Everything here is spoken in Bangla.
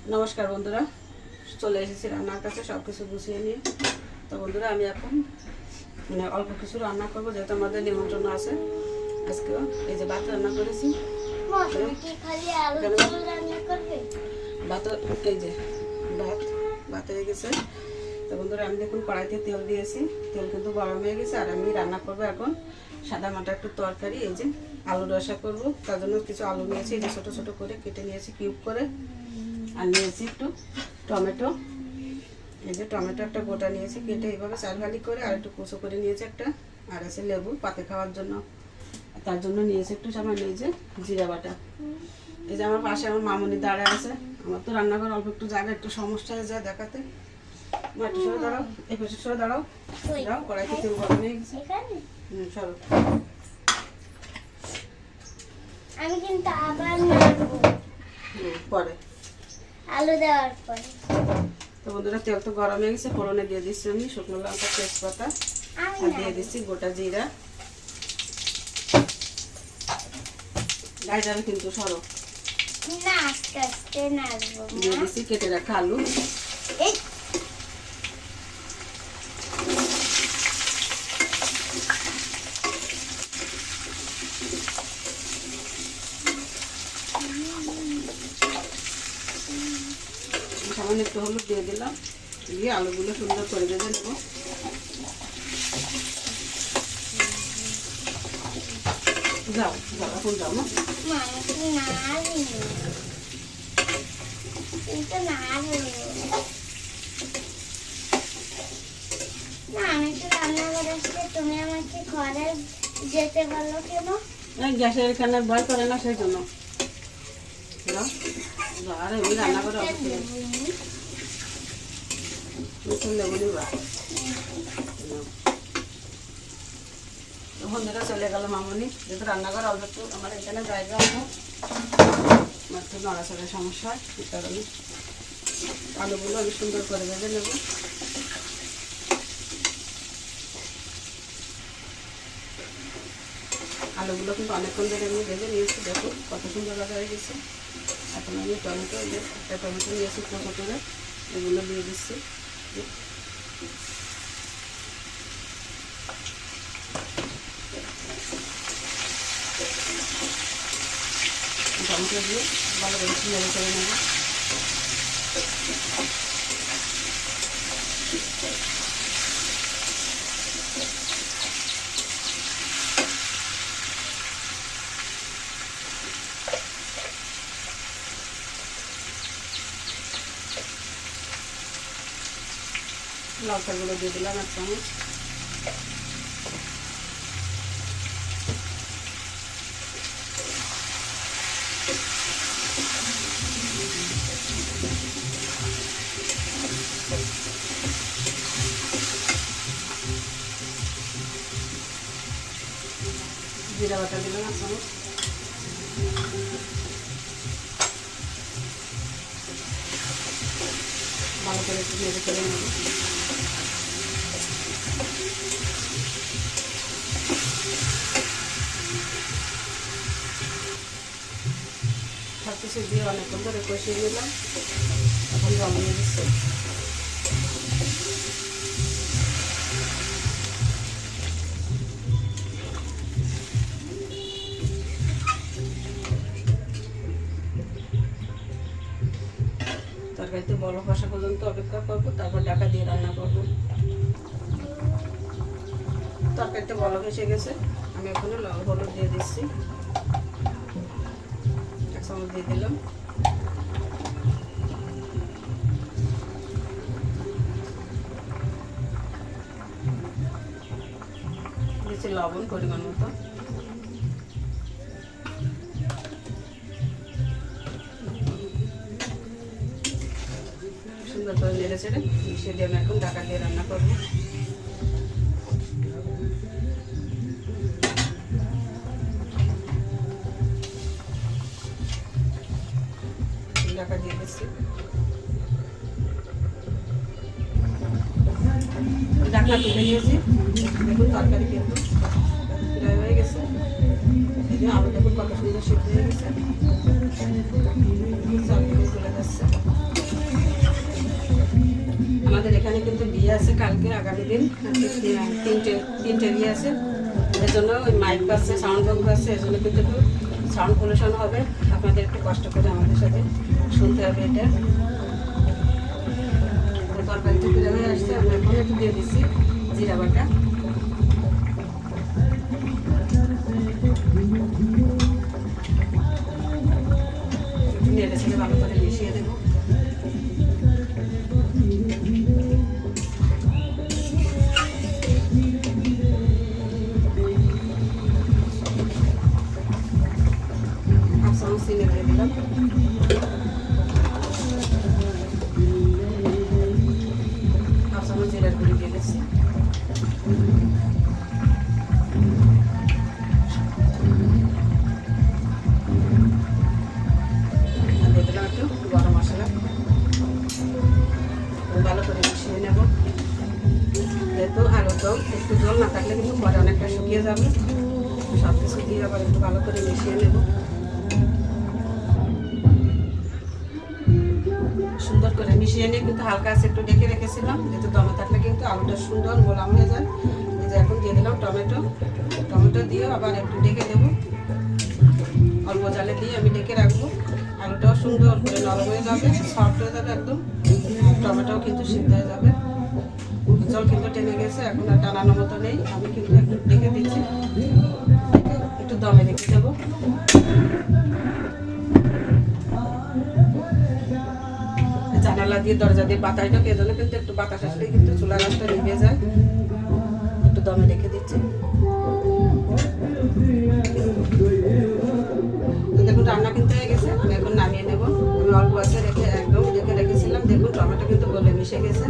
নমস্কার বন্ধুরা, চলে এসেছি রান্নার কাছে সব কিছু গুছিয়ে নিয়ে। তো বন্ধুরা, আমি এখন অল্প কিছু রান্না করবো, যেহেতু আমাদের নিমন্ত্রণ আছে আজকেও। এই যে ভাত রান্না করেছি, ভাত এই যে ভাত হয়ে গেছে। তো বন্ধুরা, আমি দেখুন কড়াইতে তেল দিয়েছি, তেল কিন্তু গরম হয়ে গেছে। আর আমি রান্না করবো এখন সাদা মাটা একটু তরকারি, এই যে আলু রসা করবো। তার জন্য কিছু আলু নিয়েছি, এই যে ছোটো ছোটো করে কেটে নিয়েছি কিউব করে। আর নিয়েছি একটু টমেটো, এই যে টমেটো একটা গোটা নিয়েছি কেটে এইভাবে চার ভালি করে। আর একটু কুচো করে নিয়েছি একটা। আর আছে লেবু পাতে খাওয়ার জন্য, তার জন্য নিয়েছি একটু সামান্য এই যে জিরা বাটা। এই যে আমার পাশে আমার মামনি দাঁড়ায় আছে। আমার তো রান্নাঘর অল্প একটু জায়গা, একটু সমস্যা হয়ে যায় দেখাতে। একটু সরে দাঁড়াও, এই পাশে সরে দাঁড়াও, দাও কড়াইতে তেল গরম হয়ে গেছে। সরো, আমি কিন্তু আবার নাড়বো পরে আলু দেওয়ার পরে। তো বন্ধুরা, তেল তো গরম হয়ে গেছে। ফোড়নে দিয়ে দিচ্ছি আমি শুকনো লঙ্কা, তেজপাতা, আর দিয়ে দিচ্ছি গোটা জিরা। গায়ে যাবে কিন্তু, সরো। না, আস্তে আস্তে নাড়বো। দিয়ে দিচ্ছি কেটে রাখা আলু। এই সামান্য একটু হলুদ দিয়ে দিলাম, দিয়ে আলুগুলো সুন্দর করে ভেজে নেব। যাও যাও, এখন যাও না। মানুষ নাড়ি কিন্তু নাড়বো না। আমি তো রান্না করে আসলে তুমি আমাকে ঘরে যেতে বলো কেন? গ্যাসের এখানে ভয় করে না, সেই জন্য। আর এমনি রান্না করে বন্ধুরা চলে গেল মামনি, যেহেতু রান্নাঘর অল্প একটু আমার এখানে জায়গা আছে, আমার একটু নড়াচড়ার সমস্যা হয়, এই কারণে আলুগুলো আমি সুন্দর করে ভেজে নেব। আলুগুলো কিন্তু অনেকক্ষণ ধরে আমি ভেজে নিয়েছি, দেখুন কত সুন্দর ভাজা হয়ে গেছে। এখন আমি টমেটো, একটা টমেটো নিয়েছি কুচো করে, এগুলো দিয়ে দিচ্ছি। টমেটো দিয়ে ভালো করে নেড়ে করে নেব। লঙ্কাগুলো দিয়ে দিলাম এক চামচ। জিরা বাটা দিলাম এক চামচ। ভালো করে একটু নেড়ে করে নেব। সব কিছু দিয়ে অনেকক্ষণ ধরে কষিয়ে নিলাম। এখন জল দিয়ে দিচ্ছি। তরকারিতে বড় কষা পর্যন্ত অপেক্ষা করবো, তারপর ঢাকা দিয়ে রান্না করবো। তরকারিতে বলক এসে গেছে, আমি এখন হলুদ দিয়ে দিচ্ছি, এক চামচ দিয়ে দিলাম। দিচ্ছি লবণ পরিমাণ মতো। সুন্দর করে নেড়ে চেড়ে মিশিয়ে দিয়ে আমি এখন ঢাকা দিয়ে রান্না করবো। ঢাকা দিয়ে দিচ্ছি। ঢাকা তুলে নিয়েছি, দেখুন তরকারি কিন্তু প্রায় হয়ে গেছে। এই যে আলু দেখুন কত সুন্দর সিদ্ধ হয়ে গেছে, চলে যাচ্ছে। কালকে আগামী দিন তিনটে ইয়ে আছে, এর জন্য ওই মাইক পাচ্ছে, সাউন্ড বক্স পাচ্ছে, এর জন্য কিন্তু একটু সাউন্ড পলিউশন হবে। আপনাদের একটু কষ্ট করে আমাদের সাথে শুনতে হবে এটা। তরকারি তো ফিরে হয়ে আসছে, আমি এখন একটু দিয়ে দিচ্ছি জিরা বাটা। একটু নেড়ে ছেড়ে ভালো করে মিশিয়ে দেবো। চিনি দিয়ে দিলাম। হাফ চামচ জিরার গুঁড়ি দিয়ে দিচ্ছি। দিয়ে দিলাম একটু গরম মশলা, ভালো করে মিশিয়ে নেব। যেহেতু আলুর দম একটু জল না থাকলে কিন্তু পরে অনেকটা শুকিয়ে যাবে, সব কিছু দিয়ে আবার একটু ভালো করে মিশিয়ে নেব। সুন্দর করে মিশিয়ে নিয়ে কিন্তু হালকা আছে একটু ডেকে রেখেছিলাম, যেহেতু দমে থাকলে কিন্তু আলুটা সুন্দর মোলাম হয়ে যায়। এই যে এখন দিয়ে দিলাম টমেটো দিয়ে আবার একটু ডেকে দেবো, অল্প জালে দিয়ে আমি ডেকে রাখবো। আলুটাও সুন্দর করে নরম হয়ে যাবে, সফট হয়ে যাবে একদম, টমেটোও কিন্তু সিদ্ধ হয়ে যাবে। জল কিন্তু টেনে গেছে, এখন আর টানানোর মতো নেই, আমি কিন্তু একটু ডেকে দিচ্ছি, একটু দমে রেখে দেবো। জানালা দিয়ে দরজা দিয়ে বাতাস ঢোকে, এজন্য কিন্তু একটু বাতাস আসলে কিন্তু চুলার আঁচটা নিভে যায়। একটু দমে রেখে দিচ্ছি। দেখুন রান্না কিন্তু হয়ে গেছে, আমি এখন নামিয়ে নেব। আমি অল্প আছে রেখে একদম রেখেছিলাম, দেখুন টমেটো কিন্তু গলে মিশে গেছে।